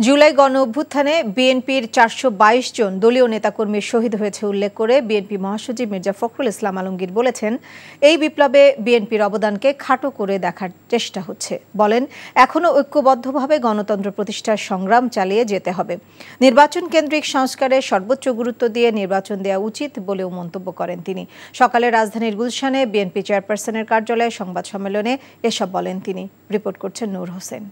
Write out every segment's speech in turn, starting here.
জুলাই গণ অভ্যুত্থানে বিএনপির ৪২২ জন দলীয় নেতাকর্মী শহীদ হয়েছে উল্লেখ করে বিএনপি মহাসচিব মির্জা ফখরুল ইসলাম আলমগীর বলেছেন, এই বিপ্লবে বিএনপির অবদানকে খাটো করে দেখার চেষ্টা হচ্ছে। বলেন, এখনও ঐক্যবদ্ধভাবে গণতন্ত্র প্রতিষ্ঠার সংগ্রাম চালিয়ে যেতে হবে। নির্বাচন কেন্দ্রিক সংস্কারে সর্বোচ্চ গুরুত্ব দিয়ে নির্বাচন দেওয়া উচিত বলেও মন্তব্য করেন তিনি। সকালে রাজধানীর গুলশানে বিএনপি চেয়ারপারসনের কার্যালয়ে সংবাদ সম্মেলনে এসব বলেন তিনি। রিপোর্ট করছেন নূর হোসেন।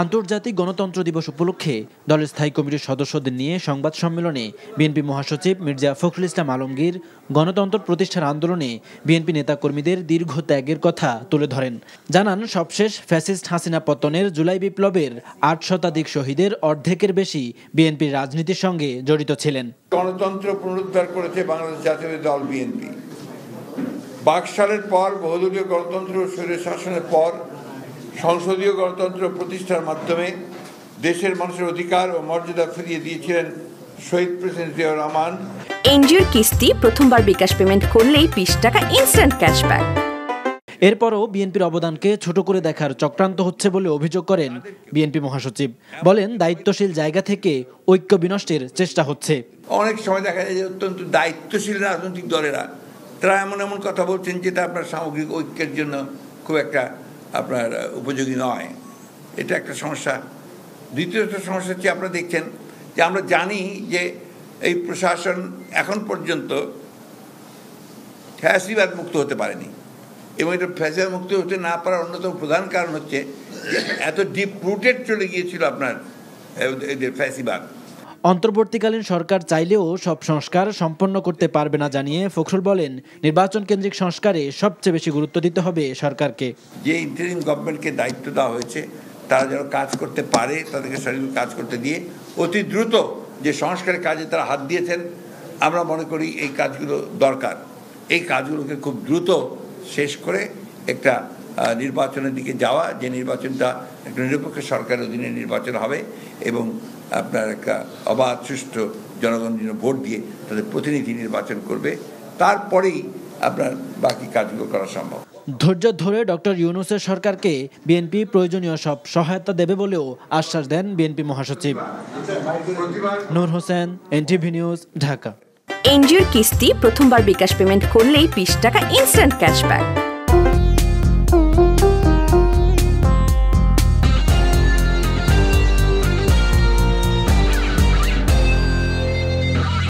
আন্তর্জাতিক গণতন্ত্র দিবস উপলক্ষে দলের স্থায়ী কমিটির সদস্যদের নিয়ে সংবাদ সম্মেলনে বিএনপি মহাসচিব মির্জা ফখরুল ইসলাম আলমগীর গণতন্ত্র প্রতিষ্ঠার আন্দোলনে বিএনপি নেতাকর্মীদের দীর্ঘ ত্যাগের কথা তুলে ধরেন। জানান, সবশেষ ফ্যাসিস্ট হাসিনা পতনের জুলাই বিপ্লবের ৮ শতাধিক শহীদের অর্ধেকের বেশি বিএনপির রাজনীতির সঙ্গে জড়িত ছিলেন। গণতন্ত্র পুনরুদ্ধার করেছে বাংলাদেশ জাতীয় দল বিএনপি। বাকশালের পর বহুদলীয় গণতন্ত্র স্বৈর শাসনের পর সংসদীয় গণতন্ত্র প্রতিষ্ঠার মাধ্যমে দেশের মানুষের অধিকার ও মর্যাদা ফিরিয়ে দিয়েছিলেন শহীদ প্রেসিডেন্ট জিয়াউর রহমান। এনজিওর কিস্তি প্রথমবার বিকাশ পেমেন্ট করলেই ২০ টাকা ইনস্ট্যান্ট ক্যাশব্যাক। এরপরও বিএনপির অবদানকে ছোট করে দেখার চক্রান্ত হচ্ছে বলে অভিযোগ করেন বিএনপি মহাসচিব। বলেন, দায়িত্বশীল জায়গা থেকে ঐক্য বিনষ্টের চেষ্টা হচ্ছে। অনেক সময় দেখা যায় যে অত্যন্ত দায়িত্বশীল রাজনৈতিক দলেরা তারা এমন এমন কথা বলছেন যেটা আপনার সামগ্রিক ঐক্যের জন্য খুব একটা আপনার উপযোগী নয়। এটা একটা সমস্যা। দ্বিতীয়টা সমস্যা হচ্ছে, আপনারা দেখছেন যে আমরা জানি যে এই প্রশাসন এখন পর্যন্ত ফ্যাসিবাদ মুক্ত হতে পারেনি, এবং এটা ফ্যাসিবাদ মুক্ত হতে না পারার অন্যতম প্রধান কারণ হচ্ছে এত ডিপ রুটেড চলে গিয়েছিল আপনার ফ্যাসিবাদ। অন্তর্বর্তীকালীন সরকার চাইলেও সব সংস্কার সম্পন্ন করতে পারবে না জানিয়ে ফখরুল বলেন, নির্বাচন কেন্দ্রিক সংস্কারে সবচেয়ে বেশি গুরুত্ব দিতে হবে সরকারকে। যে ইন্টারিম গভর্নমেন্টকে দায়িত্ব দেওয়া হয়েছে তারা যেন কাজ করতে পারে, তাদেরকে সঠিক কাজ করতে দিয়ে অতি দ্রুত যে সংস্কারের কাজে তারা হাত দিয়েছেন, আমরা মনে করি এই কাজগুলো দরকার। এই কাজগুলোকে খুব দ্রুত শেষ করে একটা নির্বাচনের দিকে যাওয়া, যে নির্বাচনটা একটা নিরপেক্ষ সরকারের অধীনে নির্বাচন হবে এবং আপনার একটা অবাধ সুষ্ঠু জনগণ ভোট দিয়ে তাদের প্রতিনিধি নির্বাচন করবে, তারপরেই আপনার বাকি কাজগুলো করা সম্ভব। ধৈর্য ধরে ডক্টর ইউনূসের সরকারকে বিএনপি প্রয়োজনীয় সব সহায়তা দেবে বলেও আশ্বাস দেন বিএনপি মহাসচিব। নূর হোসেন, এনটিভি নিউজ, ঢাকা। এনজিওর কিস্তি প্রথমবার বিকাশ পেমেন্ট করলেই ২০ টাকা ইনস্ট্যান্ট ক্যাশব্যাক।